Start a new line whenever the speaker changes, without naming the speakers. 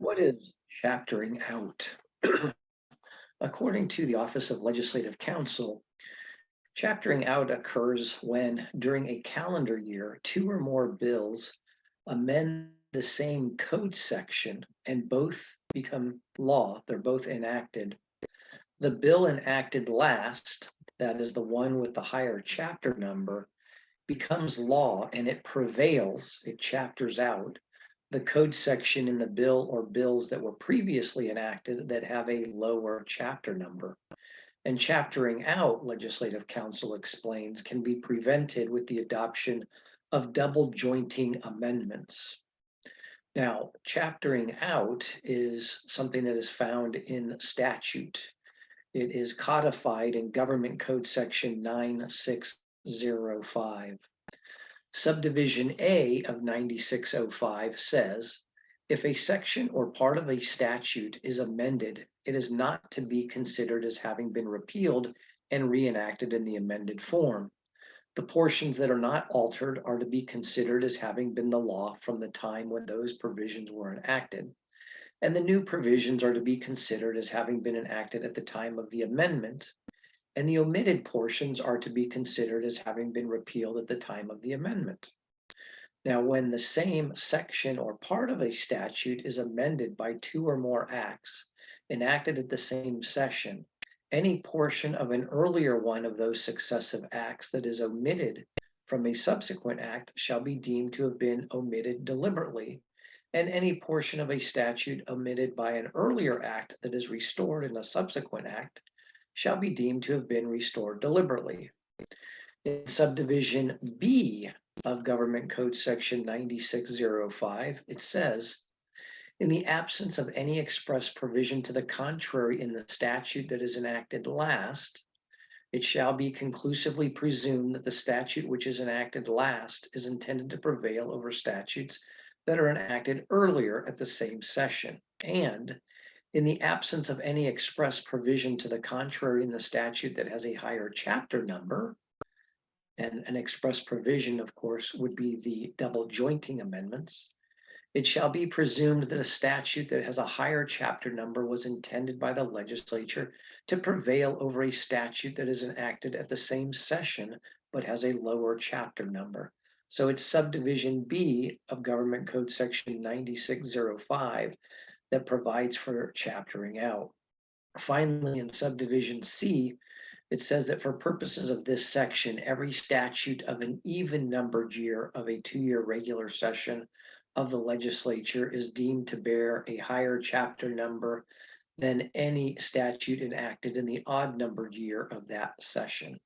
What is chaptering out? According to the Office of Legislative Counsel, chaptering out occurs when, during a calendar year, two or more bills amend the same code section and both become law. They're both enacted. The bill enacted last, that is the one with the higher chapter number, becomes law and it prevails, it chapters out the code section in the bill or bills that were previously enacted that have a lower chapter number. And chaptering out, Legislative Counsel explains, can be prevented with the adoption of double jointing amendments. Now, chaptering out is something that is found in statute. It is codified in Government Code Section 9605. Subdivision A of 9605 says, if a section or part of a statute is amended, it is not to be considered as having been repealed and reenacted in the amended form. The portions that are not altered are to be considered as having been the law from the time when those provisions were enacted. And the new provisions are to be considered as having been enacted at the time of the amendment, and the omitted portions are to be considered as having been repealed at the time of the amendment. Now, when the same section or part of a statute is amended by two or more acts enacted at the same session, any portion of an earlier one of those successive acts that is omitted from a subsequent act shall be deemed to have been omitted deliberately, and any portion of a statute omitted by an earlier act that is restored in a subsequent act shall be deemed to have been restored deliberately. In subdivision B of Government Code Section 9605, it says, in the absence of any express provision to the contrary in the statute that is enacted last, it shall be conclusively presumed that the statute which is enacted last is intended to prevail over statutes that are enacted earlier at the same session. And in the absence of any express provision to the contrary in the statute that has a higher chapter number, and an express provision, of course, would be the double jointing amendments, it shall be presumed that a statute that has a higher chapter number was intended by the legislature to prevail over a statute that is enacted at the same session but has a lower chapter number. So it's subdivision B of Government Code Section 9605 that provides for chaptering out. Finally, in subdivision C, it says that for purposes of this section, every statute of an even numbered year of a 2-year regular session of the legislature is deemed to bear a higher chapter number than any statute enacted in the odd numbered year of that session.